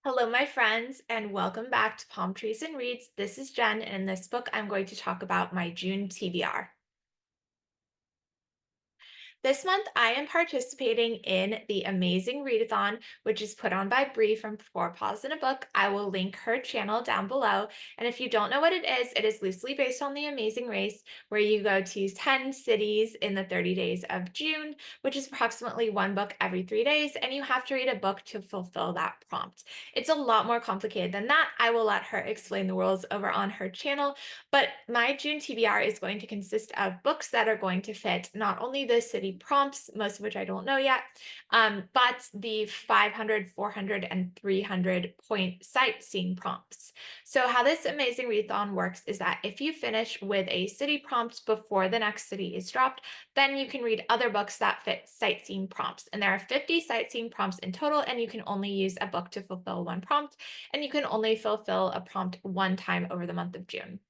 Hello, my friends, and welcome back to Palm Trees and Reads. This is Jen, and in this book, I'm going to talk about my June TBR. This month, I am participating in the Amazing Readathon, which is put on by Bree from Four Paws in a Book. I will link her channel down below. And if you don't know what it is loosely based on the Amazing Race, where you go to 10 cities in the 30 days of June, which is approximately one book every 3 days, and you have to read a book to fulfill that prompt. It's a lot more complicated than that. I will let her explain the rules over on her channel, but my June TBR is going to consist of books that are going to fit not only the city prompts, most of which I don't know yet, but the 500, 400, and 300 point sightseeing prompts. So how this amazing readathon works is that if you finish with a city prompt before the next city is dropped, then you can read other books that fit sightseeing prompts. And there are 50 sightseeing prompts in total, and you can only use a book to fulfill one prompt, and you can only fulfill a prompt one time over the month of June.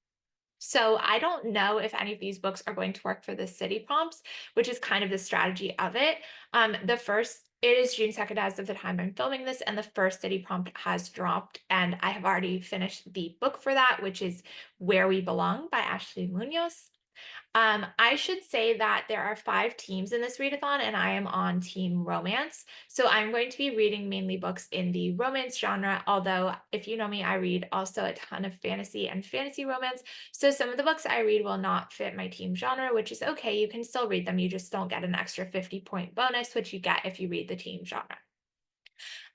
So I don't know if any of these books are going to work for the city prompts, which is kind of the strategy of it. It is June 2nd as of the time I'm filming this, and the first city prompt has dropped, and I have already finished the book for that, which is Where We Belong by Ashley Munoz. I should say that there are 5 teams in this readathon, and I am on team romance. So I'm going to be reading mainly books in the romance genre, although if you know me, I read also a ton of fantasy and fantasy romance. So some of the books I read will not fit my team genre, which is okay. You can still read them. You just don't get an extra 50-point bonus, which you get if you read the team genre.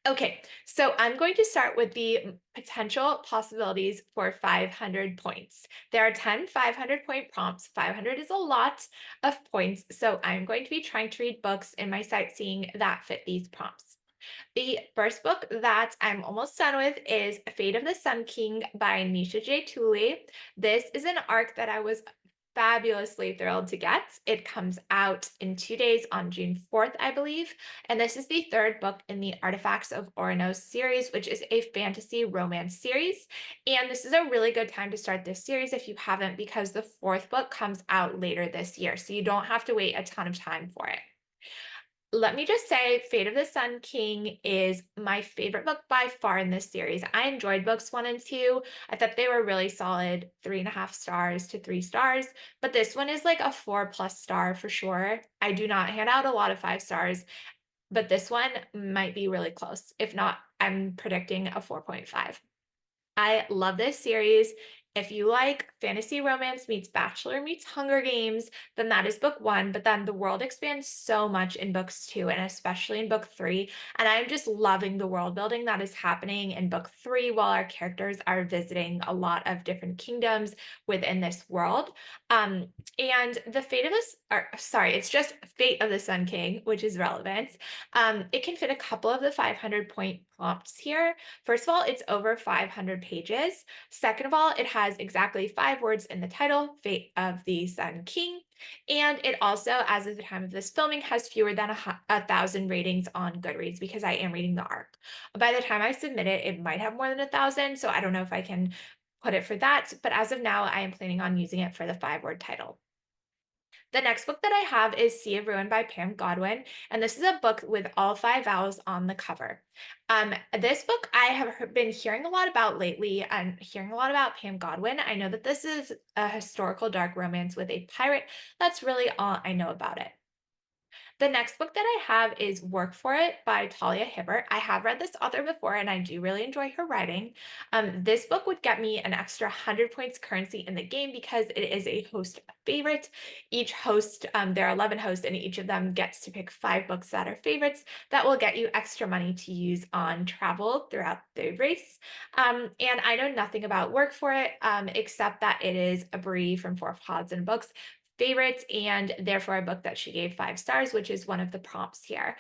Okay, so I'm going to start with the potential possibilities for 500 points. There are 10 500-point prompts. 500 is a lot of points, so I'm going to be trying to read books in my sightseeing that fit these prompts. The first book that I'm almost done with is Fate of the Sun King by Nisha J. Tooley. This is an arc that I was fabulously thrilled to get. It comes out in 2 days on June 4th, I believe. And this is the third book in the Artifacts of Oranos series, which is a fantasy romance series. And this is a really good time to start this series if you haven't, because the fourth book comes out later this year. So you don't have to wait a ton of time for it. Let me just say, Fate of the Sun King is my favorite book by far in this series. I enjoyed books 1 and 2. I thought they were really solid, 3.5 stars to 3 stars. But this one is like a 4+ star for sure. I do not hand out a lot of 5 stars, but this one might be really close. If not, I'm predicting a 4.5. I love this series. If you like fantasy romance meets Bachelor meets Hunger Games, then that is book 1. But then the world expands so much in books 2, and especially in book 3. And I'm just loving the world building that is happening in book 3 while our characters are visiting a lot of different kingdoms within this world. And the fate of this, or sorry, it's just Fate of the Sun King, which is relevant. It can fit a couple of the 500-point prompts here. First of all, it's over 500 pages. Second of all, it has exactly 5 words in the title, Fate of the Sun King. And it also, as of the time of this filming, has fewer than 1,000 ratings on Goodreads because I am reading the arc. By the time I submit it, it might have more than 1,000, so I don't know if I can put it for that, but as of now, I am planning on using it for the 5-word title. The next book that I have is Sea of Ruin by Pam Godwin, and this is a book with all 5 vowels on the cover. This book I have been hearing a lot about lately and hearing a lot about Pam Godwin. I know that this is a historical dark romance with a pirate. That's really all I know about it. The next book that I have is Work for It by Talia Hibbert. I have read this author before and I do really enjoy her writing. This book would get me an extra 100 points currency in the game because it is a host favorite. Each host, there are 11 hosts, and each of them gets to pick 5 books that are favorites that will get you extra money to use on travel throughout the race. And I know nothing about Work for It, except that it is a Brie from Four Pods and Books favorite, and therefore a book that she gave 5 stars, which is one of the prompts here.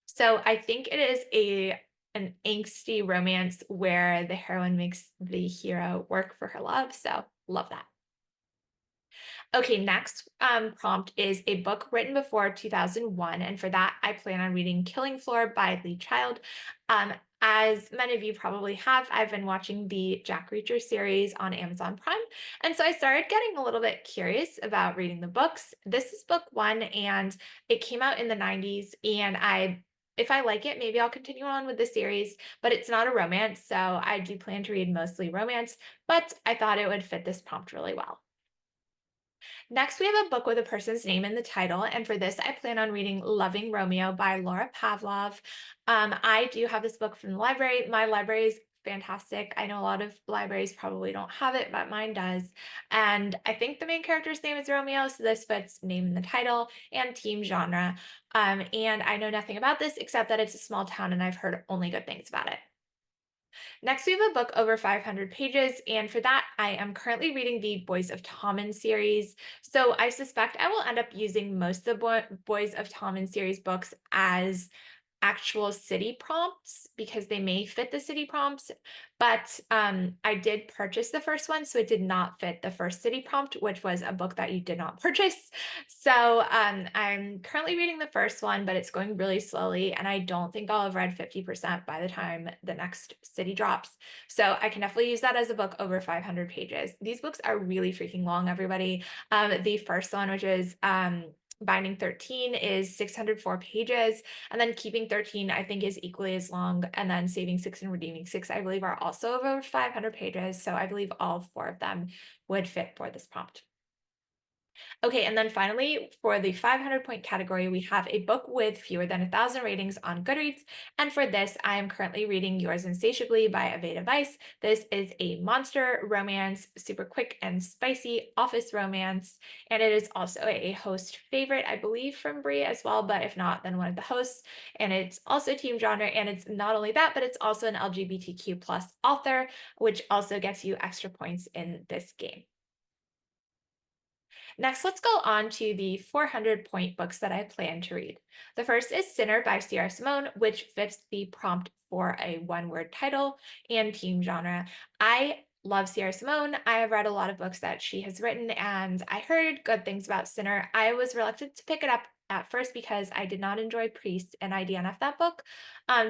So I think it is an angsty romance where the heroine makes the hero work for her love. So love that. Okay, next prompt is a book written before 2001, and for that, I plan on reading Killing Floor by Lee Child. As many of you probably have, I've been watching the Jack Reacher series on Amazon Prime, and so I started getting a little bit curious about reading the books. This is book 1, and it came out in the 90s, and I if I like it, maybe I'll continue on with the series, but it's not a romance, so I do plan to read mostly romance, but I thought it would fit this prompt really well. Next, we have a book with a person's name in the title, and for this, I plan on reading Loving Romeo by Laura Pavlov. I do have this book from the library. My library is fantastic. I know a lot of libraries probably don't have it, but mine does. And I think the main character's name is Romeo, so this fits name in the title and team genre. And I know nothing about this except that it's a small town, and I've heard only good things about it. Next, we have a book over 500 pages, and for that, I am currently reading the Boys of Tommen series. So I suspect I will end up using most of the Boys of Tommen series books as actual city prompts because they may fit the city prompts. But I did purchase the first one, so it did not fit the first city prompt, which was a book that you did not purchase. So I'm currently reading the first one, but it's going really slowly, and I don't think I'll have read 50% by the time the next city drops. So I can definitely use that as a book over 500 pages. These books are really freaking long, everybody. The first one, which is Binding 13, is 604 pages. And then Keeping 13, I think, is equally as long. And then Saving 6 and Redeeming 6, I believe, are also over 500 pages. So I believe all four of them would fit for this prompt. Okay, and then finally, for the 500 point category, we have a book with fewer than 1,000 ratings on Goodreads. And for this, I am currently reading Yours Insatiably by Aveda Weiss. This is a monster romance, super quick and spicy office romance. And it is also a host favorite, I believe, from Brie as well. But if not, then one of the hosts. And it's also team genre. And it's not only that, but it's also an LGBTQ plus author, which also gets you extra points in this game. Next, let's go on to the 400 point books that I plan to read. The first is Sinner by Sierra Simone, which fits the prompt for a one-word title and team genre. I love Sierra Simone. I have read a lot of books that she has written, and I heard good things about Sinner. I was reluctant to pick it up at first because I did not enjoy Priest, and I DNF that book,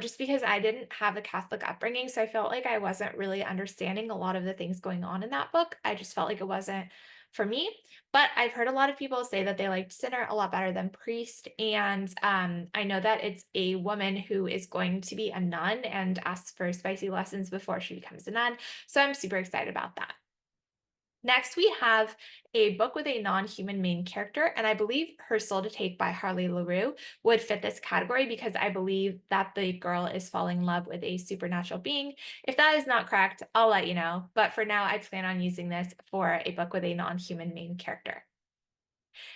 just because I didn't have a Catholic upbringing. So I felt like I wasn't really understanding a lot of the things going on in that book. I just felt like it wasn't for me. But I've heard a lot of people say that they liked Sinner a lot better than Priest. And I know that it's a woman who is going to be a nun and asks for spicy lessons before she becomes a nun. So I'm super excited about that. Next, we have a book with a non-human main character, and I believe Her Soul to Take by Harley LaRue would fit this category because I believe that the girl is falling in love with a supernatural being. If that is not correct, I'll let you know. But for now, I plan on using this for a book with a non-human main character.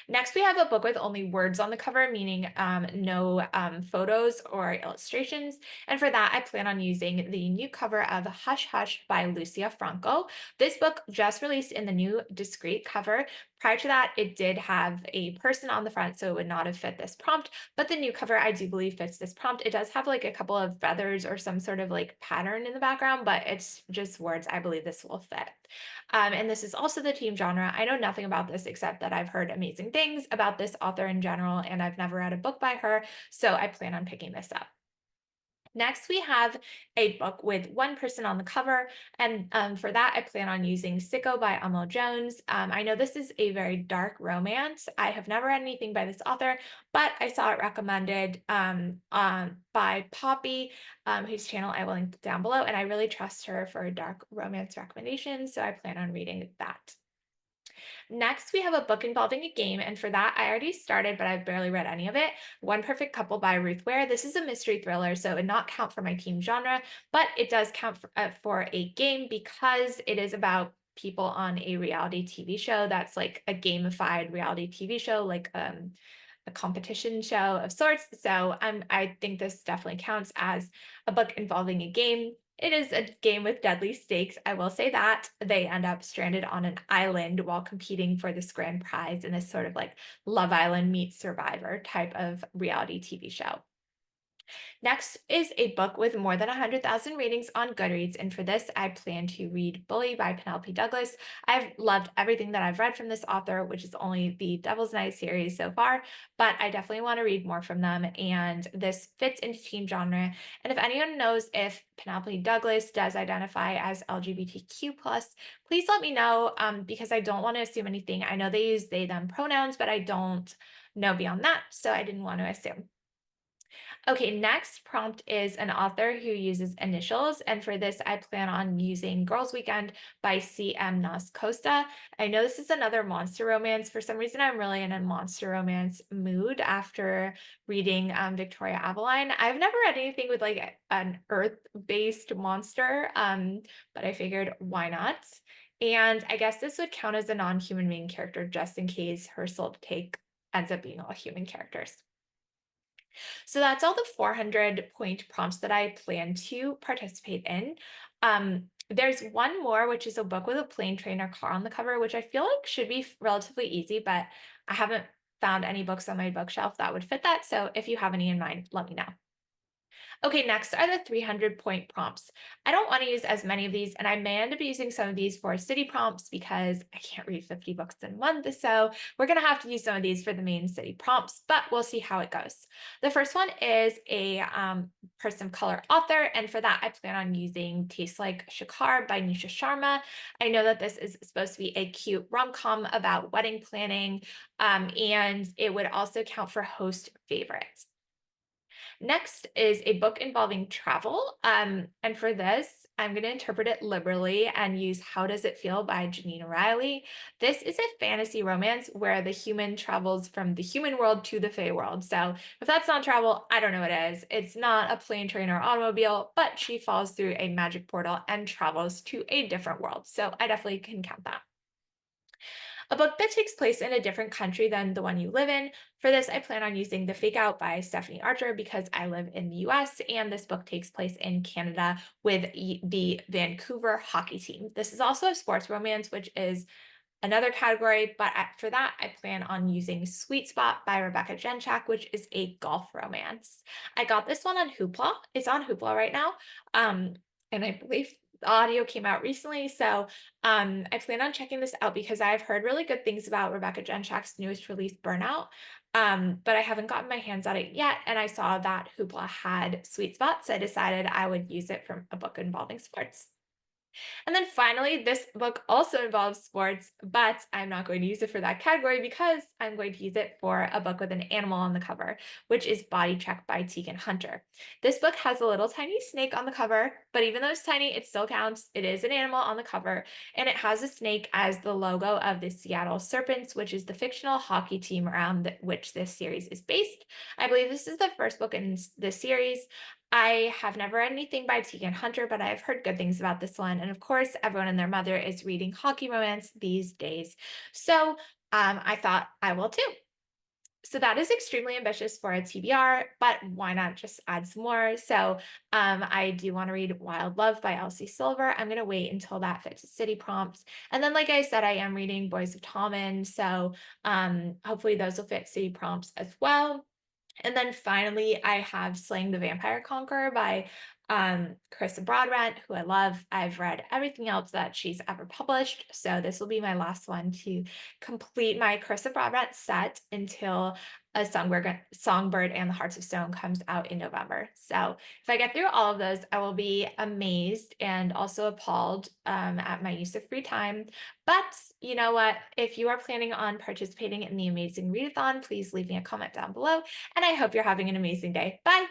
Next, we have a book with only words on the cover, meaning no photos or illustrations. And for that, I plan on using the new cover of Hush Hush by Lucia Franco. This book just released in the new discreet cover. Prior to that, it did have a person on the front, so it would not have fit this prompt. But the new cover, I do believe, fits this prompt. It does have like a couple of feathers or some sort of like pattern in the background, but it's just words. I believe this will fit. And this is also the team genre. I know nothing about this except that I've heard amazing things about this author in general, and I've never read a book by her, so I plan on picking this up. Next, we have a book with one person on the cover, and for that, I plan on using Sicko by Amo Jones. I know this is a very dark romance. I have never read anything by this author, but I saw it recommended by Poppy, whose channel I will link down below, and I really trust her for dark romance recommendations, so I plan on reading that. Next, we have a book involving a game, and for that, I already started, but I've barely read any of it. One Perfect Couple by Ruth Ware. This is a mystery thriller, so it would not count for my team genre, but it does count for a game because it is about people on a reality TV show that's like a gamified reality TV show, like a competition show of sorts. So I think this definitely counts as a book involving a game. It is a game with deadly stakes. I will say that they end up stranded on an island while competing for this grand prize in this sort of like Love Island meets Survivor type of reality TV show. Next is a book with more than 100,000 ratings on Goodreads, and for this, I plan to read Bully by Penelope Douglas. I've loved everything that I've read from this author, which is only the Devil's Night series so far, but I definitely want to read more from them, and this fits into teen genre. And if anyone knows if Penelope Douglas does identify as LGBTQ+, please let me know because I don't want to assume anything. I know they use they, them pronouns, but I don't know beyond that, so I didn't want to assume. Okay, next prompt is an author who uses initials. And for this, I plan on using Girls Weekend by C.M. Nas Costa. I know this is another monster romance. For some reason, I'm really in a monster romance mood after reading Victoria Avalon. I've never read anything with like an earth-based monster, but I figured why not? And I guess this would count as a non-human main character just in case her soul to take ends up being all human characters. So that's all the 400 point prompts that I plan to participate in. There's one more, which is a book with a plane, train, or car on the cover, which I feel like should be relatively easy, but I haven't found any books on my bookshelf that would fit that. So if you have any in mind, let me know. Okay, next are the 300 point prompts. I don't want to use as many of these, and I may end up using some of these for city prompts because I can't read 50 books in a month. So we're going to have to use some of these for the main city prompts, but we'll see how it goes. The first one is a person of color author, and for that, I plan on using Tastes Like Shikar by Nisha Sharma. I know that this is supposed to be a cute rom-com about wedding planning, and it would also count for host favorites. Next is a book involving travel. And for this, I'm going to interpret it liberally and use How Does It Feel by Janine Riley. This is a fantasy romance where the human travels from the human world to the Fae world. So if that's not travel, I don't know what it is. It's not a plane, train, or automobile, but she falls through a magic portal and travels to a different world. So I definitely can count that. A book that takes place in a different country than the one you live in. For this, I plan on using The Fake Out by Stephanie Archer because I live in the US and this book takes place in Canada with the Vancouver hockey team. This is also a sports romance, which is another category, but for that, I plan on using Sweet Spot by Rebecca Genchak, which is a golf romance. I got this one on Hoopla. It's on Hoopla right now. And I believe the audio came out recently. So I plan on checking this out because I've heard really good things about Rebecca Genchak's newest release, Burnout. But I haven't gotten my hands on it yet. And I saw that Hoopla had Sweet Spot, so I decided I would use it from a book involving sports. And then finally, this book also involves sports, but I'm not going to use it for that category because I'm going to use it for a book with an animal on the cover, which is Body Check by Tegan Hunter. This book has a little tiny snake on the cover, but even though it's tiny, it still counts. It is an animal on the cover, and it has a snake as the logo of the Seattle Serpents, which is the fictional hockey team around which this series is based. I believe this is the first book in this series. I have never read anything by Tegan Hunter, but I've heard good things about this one. And of course, everyone and their mother is reading hockey romance these days. So I thought I will too. So that is extremely ambitious for a TBR, but why not just add some more? So I do want to read Wild Love by Elsie Silver. I'm going to wait until that fits a city prompt. And then, like I said, I am reading Boys of Tommen. So hopefully those will fit city prompts as well. And then finally, I have Slaying the Vampire Conqueror by Carissa Broadbent, who I love. I've read everything else that she's ever published, so this will be my last one to complete my Carissa Broadbent set until Songbird and the Hearts of Stone comes out in November. So if I get through all of those, I will be amazed and also appalled at my use of free time. But you know what? If you are planning on participating in the Amazing Readathon, please leave me a comment down below. And I hope you're having an amazing day. Bye.